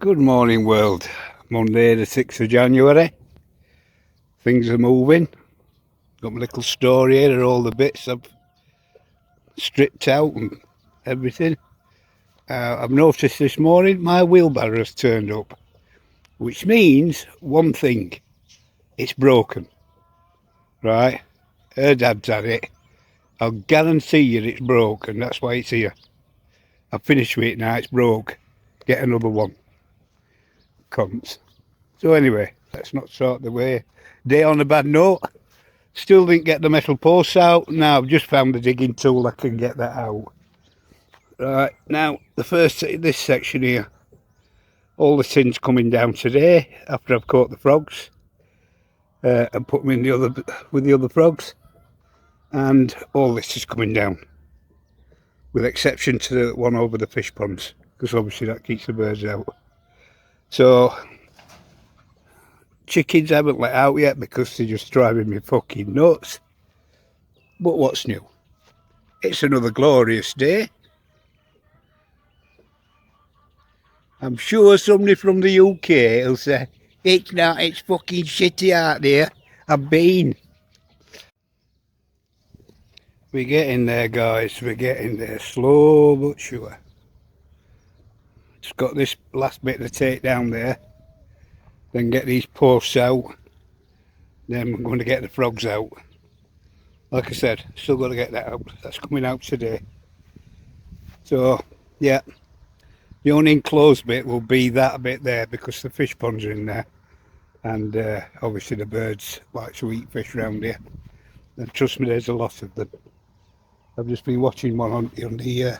Good morning, world. Monday the 6th of January. Things are moving. Got my little store here of all the bits I've stripped out and everything. I've noticed this morning my wheelbarrow has turned up, which means one thing: it's broken. Right? Her dad's had it. I'll guarantee you it's broken. That's why it's here. I've finished with it now. It's broke. Get another one. Cunts. So anyway, let's not start the day on a bad note. Still didn't get the metal posts out. Now I've just found the digging tool. I can get that out. Right, now the first, this section here, all the tin's coming down today after I've caught the frogs and put them in with the other frogs, and all this is coming down, with exception to the one over the fish ponds, because obviously that keeps the birds out. So chickens haven't let out yet because they're just driving me fucking nuts. But what's new? It's another glorious day. I'm sure somebody from the UK will say, it's not, it's fucking shitty out there. I've been. We're getting there, guys. We're getting there. Slow but sure. Just got this last bit to take down there. Then get these posts out. Then I'm going to get the frogs out. Like I said, still got to get that out. That's coming out today. So, yeah. The only enclosed bit will be that bit there because the fish ponds are in there. And obviously the birds like to eat fish around here. And trust me, there's a lot of them. I've just been watching one on the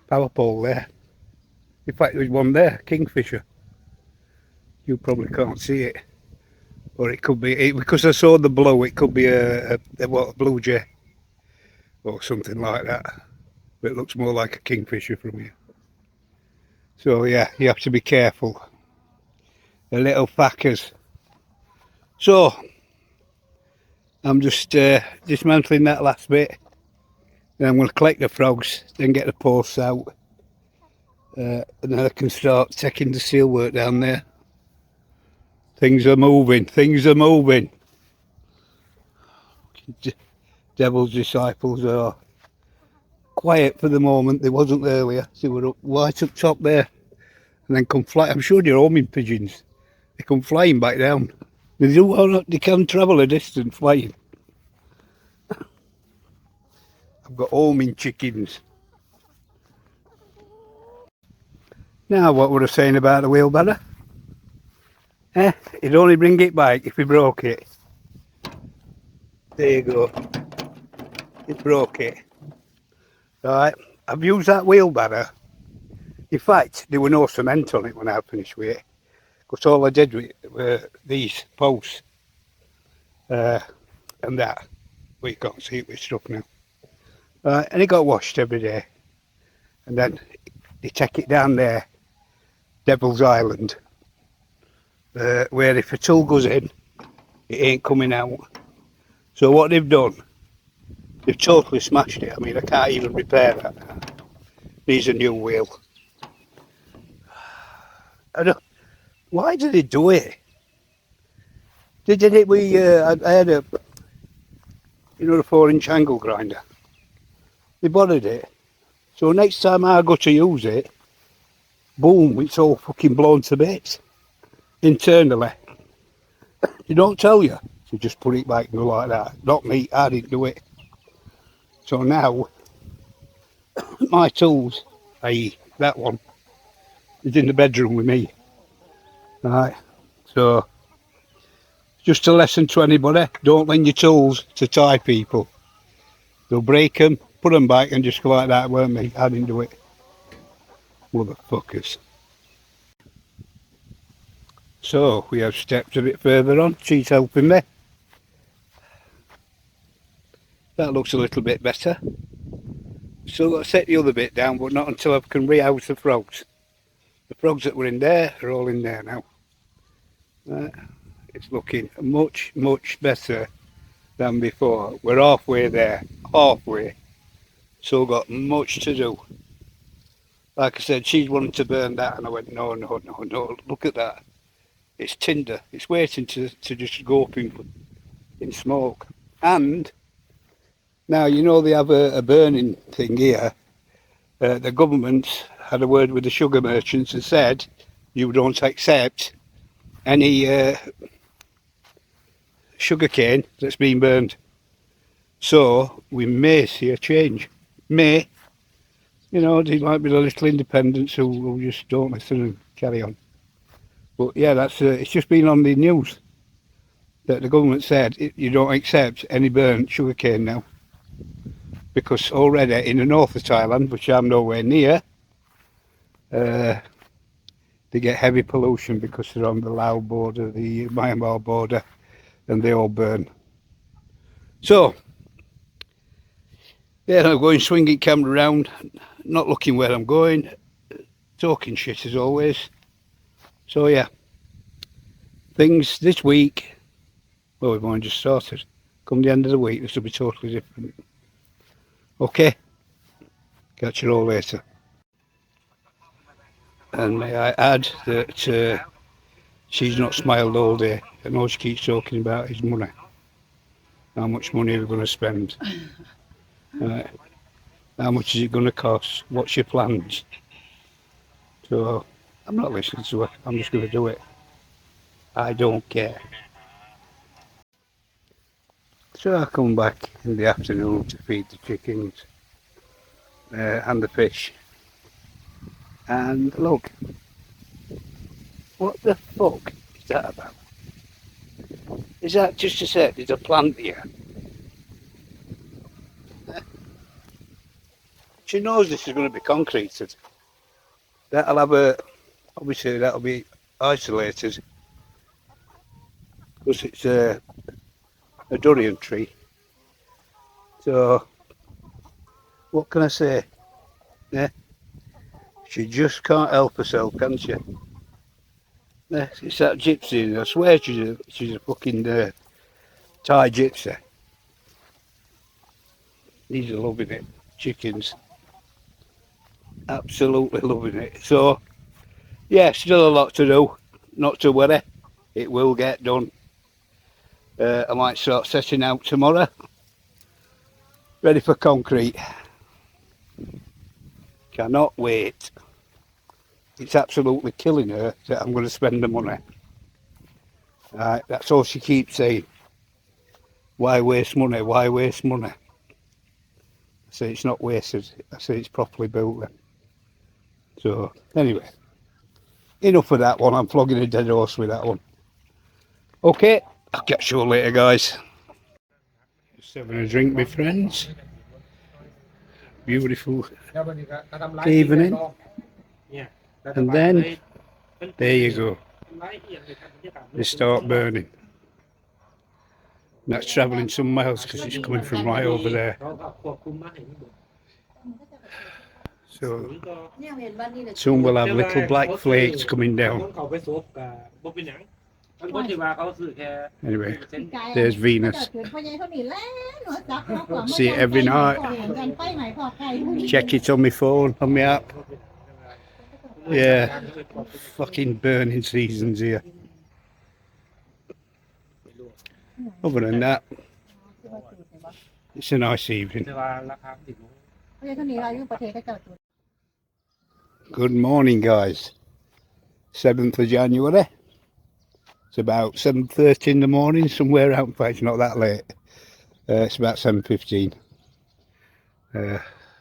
power pole there. In fact, there's one there, kingfisher. You probably can't see it. Or it could be, because I saw the blue, it could be a blue jay. Or something like that. But it looks more like a kingfisher from here. So yeah, you have to be careful. The little fuckers. So, I'm just dismantling that last bit. Then I'm going to collect the frogs, then get the posts out. And then I can start taking the seal work down there. Things are moving, things are moving. Devil's disciples are quiet for the moment. They wasn't earlier. They were up right up top there. And then come fly. I'm sure they're homing pigeons. They come flying back down. They can travel a distance flying. I've got homing chickens. Now, what were I saying about the wheelbarrow? You'd only bring it back if you broke it. There you go. You broke it. Right, I've used that wheelbarrow. In fact, there were no cement on it when I finished with it. Because all I did with were these posts. And that. Well, you can't see it with stuff now. And it got washed every day. And then they take it down there. Devil's Island, where if a tool goes in, it ain't coming out. So what they've done, they've totally smashed it. I mean, I can't even repair that. Needs a new wheel. Why did they do it? They did it with, I had a, the 4-inch angle grinder. They bothered it. So next time I go to use it, boom, it's all fucking blown to bits internally. They don't tell you to just put it back and go like that. Not me, I didn't do it. So now my tools, i.e. that one, is in the bedroom with me. Right, so just a lesson to anybody: don't lend your tools to Thai people. They'll break them, put them back and just go like that. Weren't me, I didn't do it. Motherfuckers. So we have stepped a bit further on. She's helping me. That looks a little bit better. Still got to set the other bit down, but not until I can re-house the frogs. The frogs that were in there are all in there now. It's looking much, much better than before. We're halfway there. Halfway. Still got much to do. Like I said, she's wanting to burn that, and I went, no, no, no, no, look at that. It's tinder. It's waiting to just go up in smoke. And now, you know, they have a burning thing here. The government had a word with the sugar merchants and said, you don't accept any sugar cane that's been burned. So we may see a change. May. You know, there might be the little independents who just don't listen and carry on. But yeah, that's it's just been on the news that the government said you don't accept any burnt sugarcane now, because already in the north of Thailand, which I'm nowhere near, they get heavy pollution because they're on the Laos border, the Myanmar border, and they all burn. So yeah, I'm going swinging camera around, not looking where I'm going, talking shit as always. So yeah, things this week, well, we've only just started. Come the end of the week, this will be totally different. Okay, catch you all later. And may I add that she's not smiled all day, and all she keeps talking about is money. How much money are we going to spend? How much is it going to cost? What's your plans? So I'm not listening to her. I'm just going to do it. I don't care. So I come back in the afternoon to feed the chickens and the fish. And look, what the fuck is that about? Is that just to say there's a plant here? She knows this is going to be concreted. That'll have obviously that'll be isolated because it's a durian tree. So what can I say? Yeah, she just can't help herself, can she? Yeah, it's that gypsy. I swear she's a fucking Thai gypsy. These are loving it, chickens. Absolutely loving it. So yeah, still a lot to do. Not to worry, it will get done. I might start setting out tomorrow, ready for concrete. Cannot wait. It's absolutely killing her that I'm going to spend the money. That's all she keeps saying. Why waste money? Why waste money? I say it's not wasted. I say it's properly built then. So anyway, enough of that one. I'm flogging a dead horse with that one. Okay, I'll catch you all later, guys. Just having a drink, my friends. Beautiful evening. And then, there you go. They start burning. And that's travelling some miles because it's coming from right over there. So, soon we'll have little black flakes coming down. Anyway, there's Venus. See it every night. Check it on my phone, on my app. Yeah, fucking burning seasons here. Other than that, it's a nice evening. Good morning, guys. 7th of January. It's about 7:30 in the morning, somewhere out. In fact, it's not that late. It's about 7:15.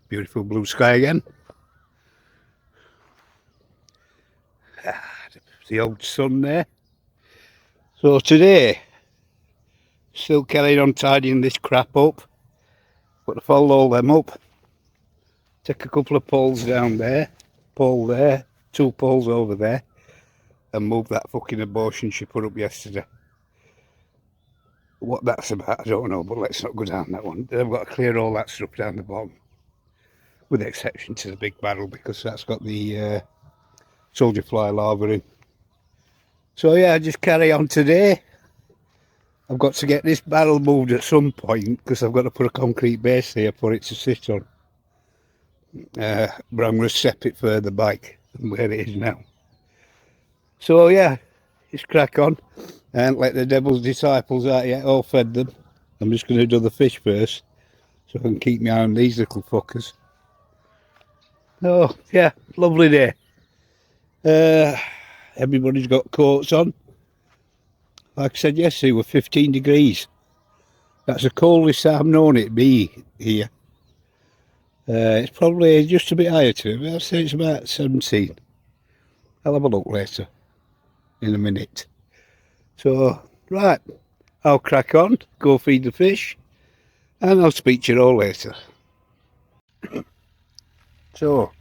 Beautiful blue sky again. The old sun there. So today, still carrying on tidying this crap up. Got to fold all them up. Take a couple of poles down there, pole there, 2 poles over there, and move that fucking abortion she put up yesterday. What that's about, I don't know, but let's not go down that one. I've got to clear all that stuff down the bottom, with the exception to the big barrel, because that's got the soldier fly larva in. So yeah, just carry on today. I've got to get this barrel moved at some point because I've got to put a concrete base here for it to sit on. but I'm going to step it further back than where it is now. So yeah, just crack on and let the devil's disciples out yet. All fed them. I'm just going to do the fish first so I can keep my eye on these little fuckers. Oh yeah, lovely day. Everybody's got coats on. Like I said yesterday, we're 15 degrees. That's the coldest I've known it be here. It's probably just a bit higher to it. I'd say it's about 17. I'll have a look later in a minute. So, right, I'll crack on, go feed the fish, and I'll speak to you all later. So,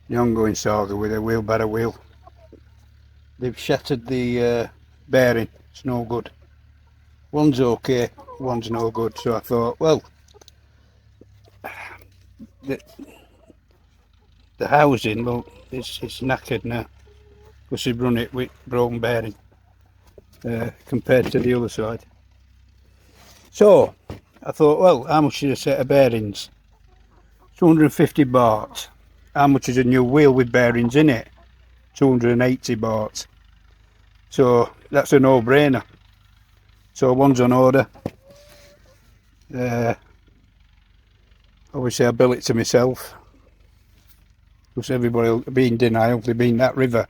the ongoing saga with a wheelbarrow wheel. They've shattered the bearing. It's no good. One's okay, one's no good. So I thought, well, the housing, look, it's knackered now. Because they've run it with broken bearing compared to the other side. So I thought, well, how much is a set of bearings? 250 baht. How much is a new wheel with bearings in it? 280 baht. So that's a no-brainer. So one's on order. Obviously I bill it to myself. Because everybody will be in denial. They've been that river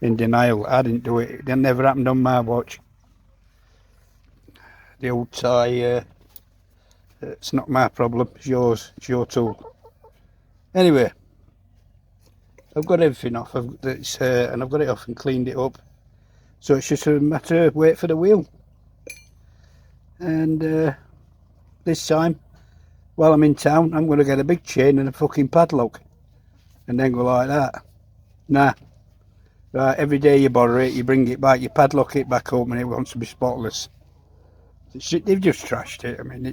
in denial. I didn't do it. It never happened on my watch. The old Thai, it's not my problem. It's yours. It's your tool. Anyway, I've got everything off. And I've got it off and cleaned it up. So it's just a matter of wait for the wheel. And this time, while I'm in town, I'm going to get a big chain and a fucking padlock. And then go like that. Nah. Right, every day you borrow it, you bring it back, you padlock it back home and it wants to be spotless. They've just trashed it. I mean,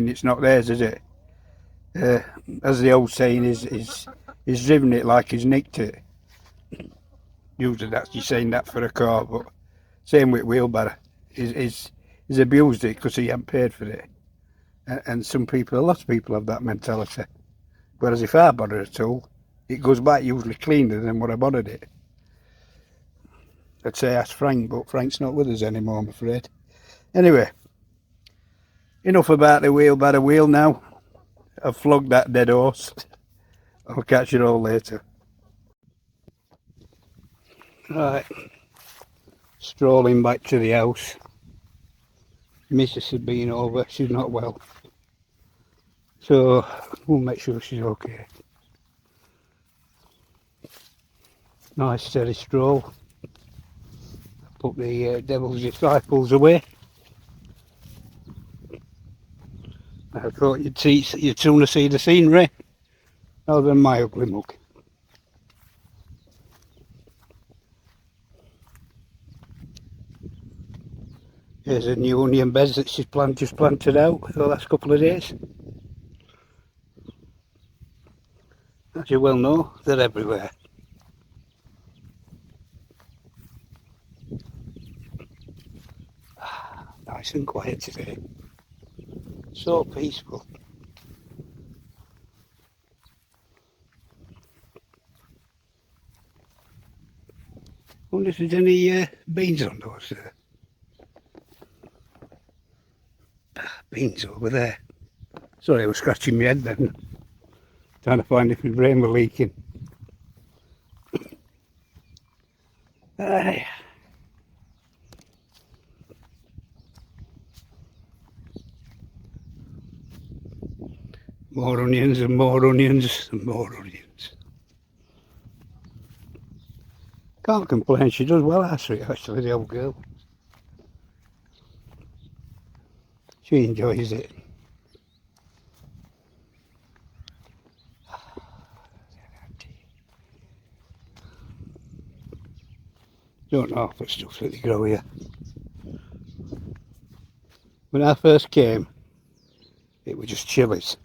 it's not theirs, is it? As the old saying is, he's driven it like he's nicked it. Usually you're saying that for a car, but same with wheelbarrow. He's abused it because he hadn't paid for it. And a lot of people have that mentality. Whereas if I borrow a tool, it goes back usually cleaner than what I borrowed it. I'd say ask Frank, but Frank's not with us anymore, I'm afraid. Anyway, enough about the wheelbarrow wheel now. I've flogged that dead horse. I'll catch you all later. Right, strolling back to the house. Missus has been over, she's not well. So, we'll make sure she's okay. Nice steady stroll. Put the devil's disciples away. I thought you'd sooner see the scenery rather than my ugly mug. Here's a new onion beds that she's just planted out the last couple of days. As you well know, they're everywhere. Nice and quiet today. So peaceful. Wonder if there's any beans on those beans over there. Sorry, I was scratching my head then, trying to find if my brain were leaking. More onions and more onions and more onions. Can't complain, she does well actually, the old girl. She enjoys it. Don't know half the stuff that they grow here. When I first came, it was just chilies.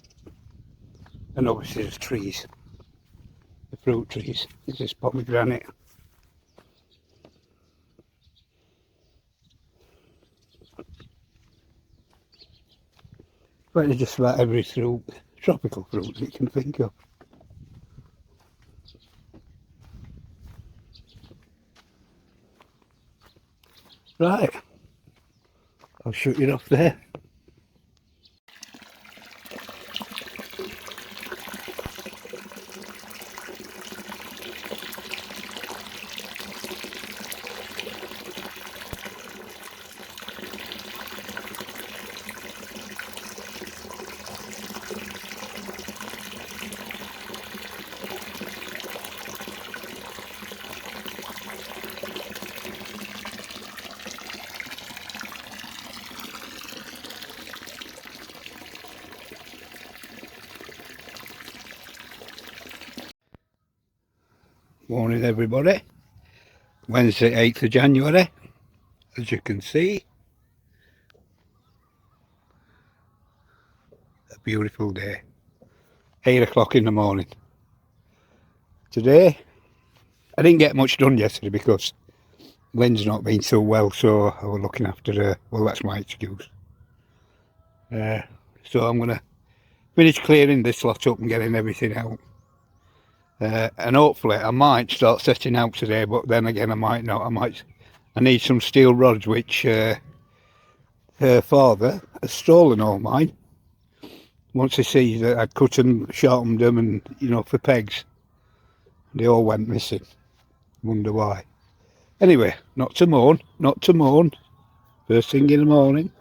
And obviously there's trees. The fruit trees. There's this pomegranate. But there's just about every fruit, tropical fruit that you can think of. Right, I'll shut you off there. Morning everybody, Wednesday 8th of January, as you can see, a beautiful day, 8 o'clock in the morning. Today, I didn't get much done yesterday because Lynn's not been so well, so I was looking after her. Well, that's my excuse. So I'm going to finish clearing this lot up and getting everything out. And hopefully I might start setting out today, but then again I might not. I need some steel rods which her father has stolen all mine. Once he sees that I'd cut them, sharpened them, and you know, for pegs, they all went missing. Wonder why. Anyway, not to moan. First thing in the morning.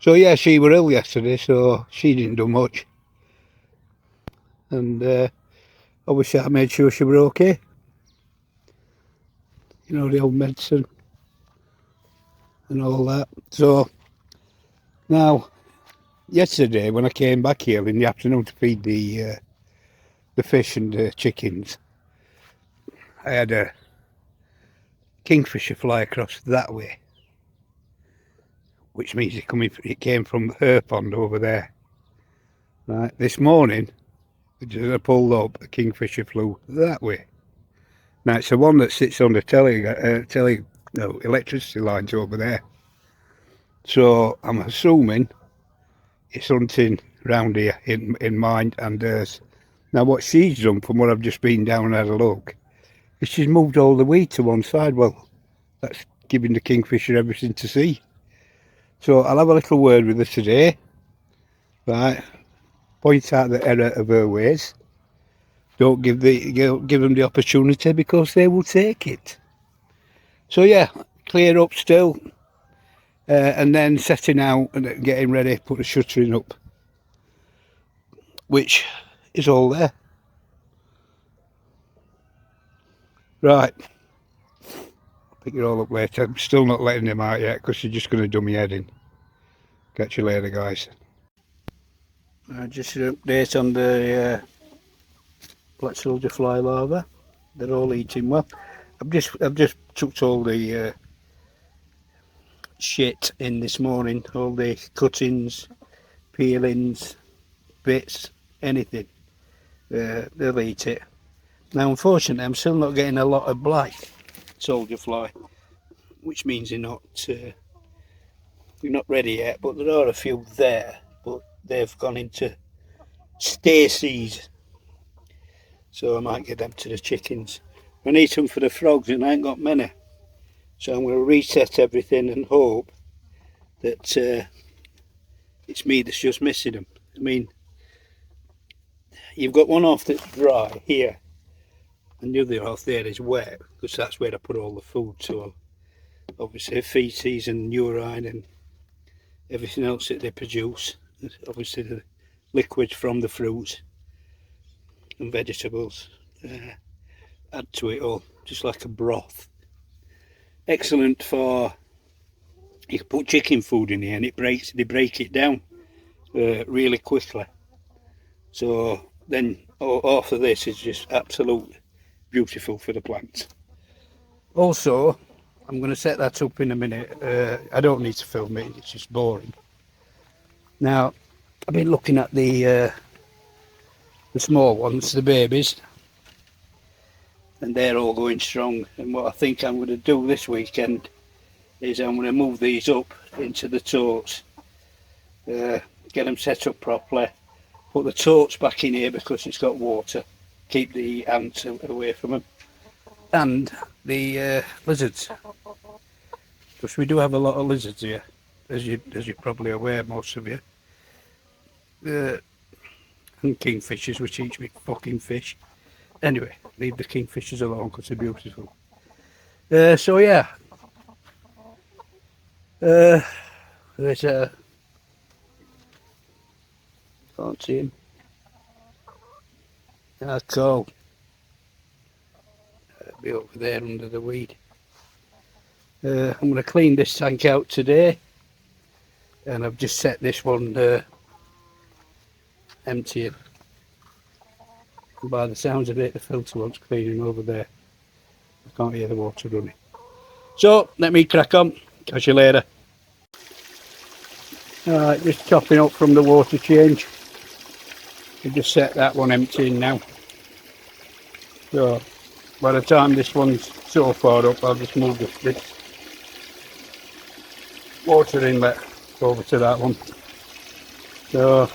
So yeah, she were ill yesterday, so she didn't do much. And obviously I made sure she were okay. You know, the old medicine and all that. So now, yesterday when I came back here in the afternoon to feed the fish and the chickens, I had a kingfisher fly across that way, which means it came from her pond over there. Right, this morning, as I pulled up, a kingfisher flew that way. Now it's the one that sits on the electricity lines over there. So I'm assuming it's hunting round here in mine and hers. Now what she's done, from what I've just been down and had a look, is she's moved all the weed to one side. Well, that's giving the kingfisher everything to see. So I'll have a little word with her today, right? Point out the error of her ways. Don't give them the opportunity, because they will take it. So yeah, clear up still, and then setting out and getting ready, put the shuttering up, which is all there. Right, I'll pick it all up later. I'm still not letting them out yet because they're just going to do me head in. Catch you later, guys. Just an update on the black soldier fly larvae. They're all eating well. I've just chucked all the shit in this morning, all the cuttings, peelings, bits, anything. They'll eat it. Now unfortunately I'm still not getting a lot of black soldier fly, which means they're not ready yet, but there are a few there, but they've gone into stasis, so I might get them to the chickens. I need some for the frogs and I ain't got many, so I'm going to reset everything and hope that it's me that's just missing them. I mean, you've got one half that's dry here and the other half there is wet, because that's where I put all the food. So obviously feces and urine and everything else that they produce, obviously the liquids from the fruits and vegetables, add to it all, just like a broth. Excellent for, you can put chicken food in here and they break it down really quickly. So then half of this is just absolute beautiful for the plants. Also, I'm going to set that up in a minute. I don't need to film it, it's just boring. Now, I've been looking at the small ones, the babies, and they're all going strong. And what I think I'm going to do this weekend is I'm going to move these up into the totes, get them set up properly, put the totes back in here because it's got water, keep the ants away from them, and the lizards. because we do have a lot of lizards here, as you're probably aware, most of you. And kingfishers, which eat me fucking fish. Anyway, leave the kingfishers alone because they're beautiful. So yeah, there's a, can't see him. Cool. Be over there under the weed. I'm going to clean this tank out today, and I've just set this one emptying. And by the sounds of it, the filter wants cleaning over there. I can't hear the water running. So let me crack on. Catch you later. Alright, just chopping up from the water change. I've just set that one emptying now. So by the time this one's so far up, I'll just move this water inlet over to that one. So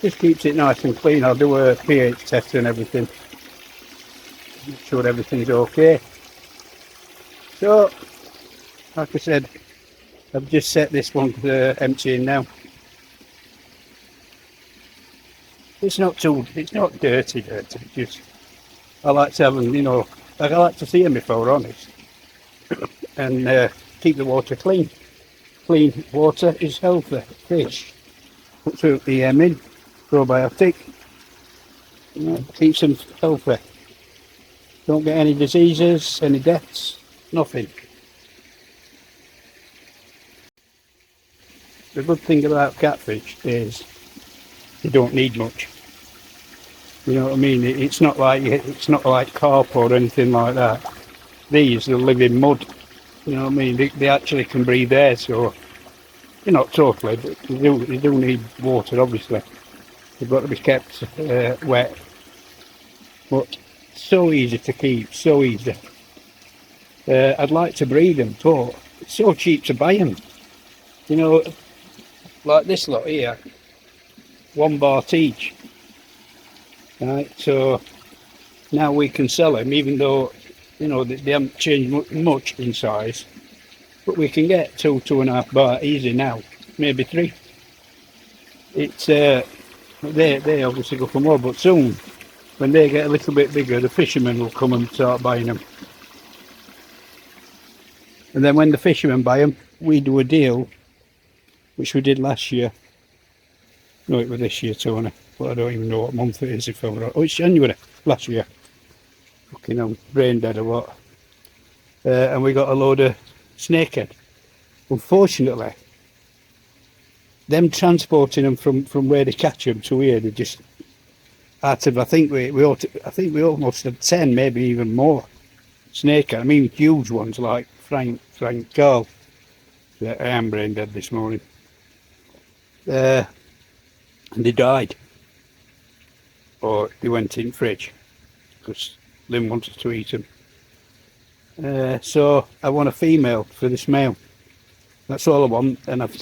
just keeps it nice and clean. I'll do a pH test and everything, make sure everything's okay. So like I said, I've just set this one emptying now. It's not dirty, just I like to have them, you know, like I like to see them if I'm honest, and keep the water clean. Clean water is healthy. Fish puts the in, probiotic, you know, keeps them healthy. Don't get any diseases, any deaths, nothing. The good thing about catfish is they don't need much. You know what I mean? It's not like carp or anything like that. These they live in mud. You know what I mean? They actually can breathe air, so you're not totally, but they do need water. Obviously, they've got to be kept wet. But so easy to keep, so easy. I'd like to breed them, but it's so cheap to buy them. You know, like this lot here, £1 each. Right, so now we can sell them, even though, you know, they haven't changed much in size, but we can get £2.5 easy now, maybe 3. It's they obviously go for more, but soon when they get a little bit bigger, the fishermen will come and start buying them. And then when the fishermen buy them, we do a deal, which we did last year. No, it was this year too, and but I don't even know what month it is if I'm right. Oh, it's January last year. Fucking hell, brain dead or what? And we got a load of snakehead. Unfortunately, them transporting them from where they catch them to here, they just out of I think we almost had 10, maybe even more snakehead. I mean, huge ones like Frank Carl. I am brain dead this morning. And they died, or they went in fridge because Lynn wanted to eat them. So I want a female for this male. That's all I want, and I've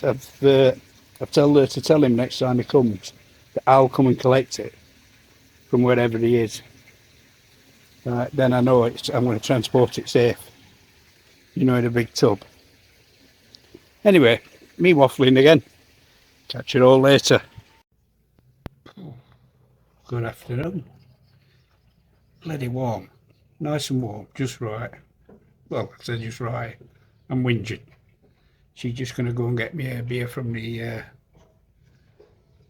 told her to tell him next time he comes that I'll come and collect it from wherever he is. Then I know I'm going to transport it safe, you know, in a big tub. Anyway, me waffling again. Catch you all later. Good afternoon. Bloody warm. Nice and warm, just right. Well, I said just right. I'm whinging. She's just going to go and get me a beer from the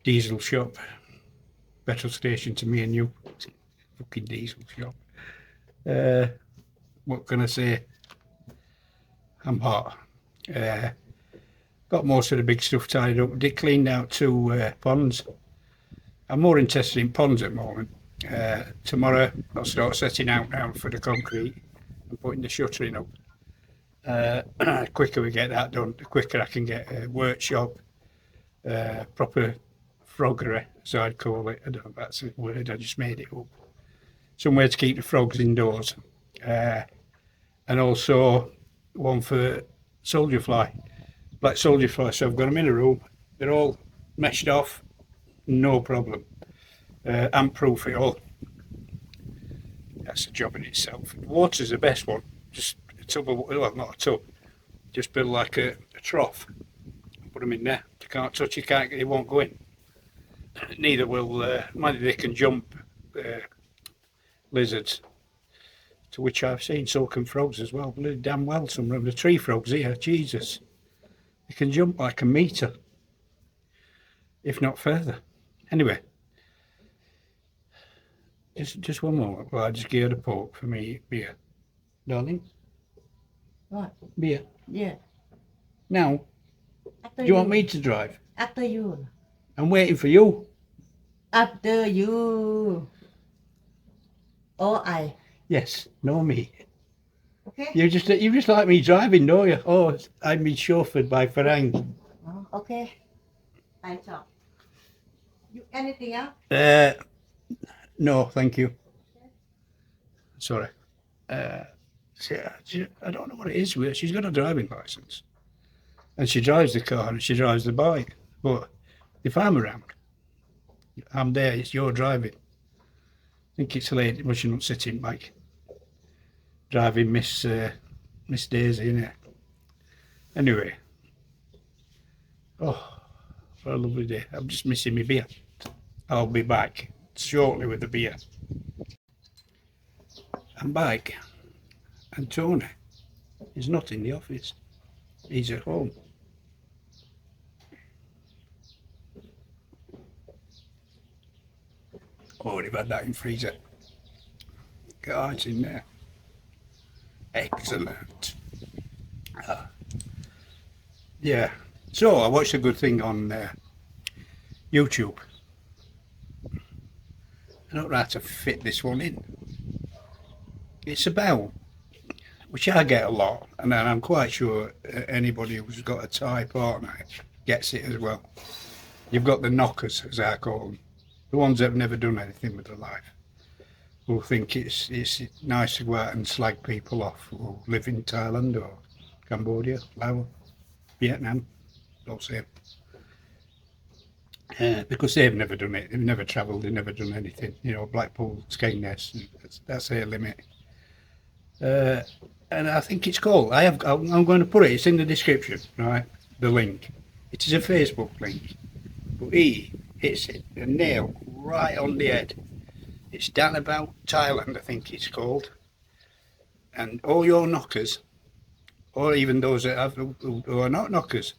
diesel shop. Petrol station to me and you. Fucking diesel shop. What can I say? I'm hot. Got most of the big stuff tied up. Did clean out 2 ponds. I'm more interested in ponds at the moment. Tomorrow I'll start setting out now for the concrete and putting the shuttering up. The quicker we get that done, the quicker I can get a workshop, proper froggery, as I'd call it. I don't know if that's a word, I just made it up. Somewhere to keep the frogs indoors. And also one for soldier fly, black soldier fly. So I've got them in a room. They're all meshed off, no problem. Ant proof it all. That's a job in itself. Water's the best one. Just a tub of, well, not a tub, Just build like a trough. Put them in there. They can't touch. You can't. They won't go in. Neither will. Maybe they can jump. Lizards. To which I've seen so can frogs as well. Bloody damn well. Some of the tree frogs here. Jesus. They can jump like a metre, if not further. Anyway. Just one moment while I just gear the pork for me beer. Darling? What? Beer. Yeah. Now, After do you want me to drive? After you. I'm waiting for you. After you. Or I. Yes, no me. Okay? You just like me driving, don't you? Oh, I've been chauffeured by Farang. Oh, okay. I talk. You anything else? No, thank you. Sorry. See, I don't know what it is with her. She's got a driving license, and she drives the car and she drives the bike. But if I'm around, I'm there. It's your driving. I think it's late. Well, she's not sitting back driving Miss Daisy, innit? Anyway. Oh, what a lovely day. I'm just missing my beer. I'll be back shortly with the beer. I'm back, and Tony is not in the office. He's at home. Oh, they've had that in freezer. Oh, it's in there. Excellent. Yeah. So I watched a good thing on YouTube. I don't know how to fit this one in. It's about, which I get a lot, and I'm quite sure anybody who's got a Thai partner gets it as well. You've got the knockers, as I call them, the ones that have never done anything with their life, who think it's nice to go out and slag people off who live in Thailand or Cambodia, Laos, Vietnam, don't say because they've never done it, they've never travelled, they've never done anything, you know, Blackpool, Skegness, that's their limit. And I think it's called, I'm going to put it, it's in the description, right, the link. It is a Facebook link, but he hits it, a nail right on the head. It's down about Thailand, I think it's called, and all your knockers, or even those that who are not knockers,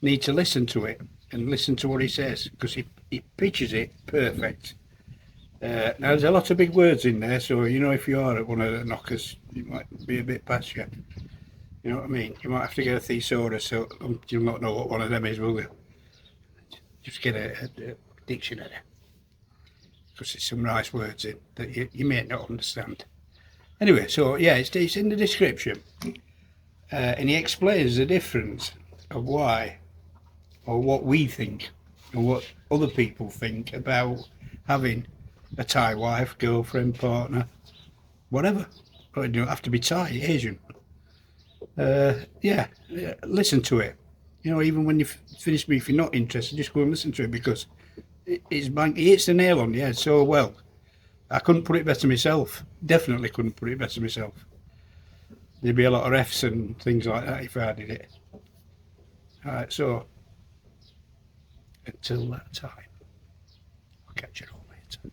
need to listen to it and listen to what he says, because he pitches it perfect. Now there's a lot of big words in there, so you know if you are at one of the knockers, you might be a bit past you. You know what I mean? You might have to get a thesaurus, so you'll not know what one of them is, will you? Just get a dictionary, because there's some nice words in that you may not understand. Anyway, so yeah, it's in the description, and he explains the difference of why, or what we think, and what other people think about having a Thai wife, girlfriend, partner, whatever. But you don't have to be Thai, Asian. Yeah, listen to it. You know, even when you finish me, if you're not interested, just go and listen to it, because he hits the nail on the head so well. I couldn't put it better myself. Definitely couldn't put it better myself. There'd be a lot of F's and things like that if I did it. Alright, so until that time, I'll catch you all later.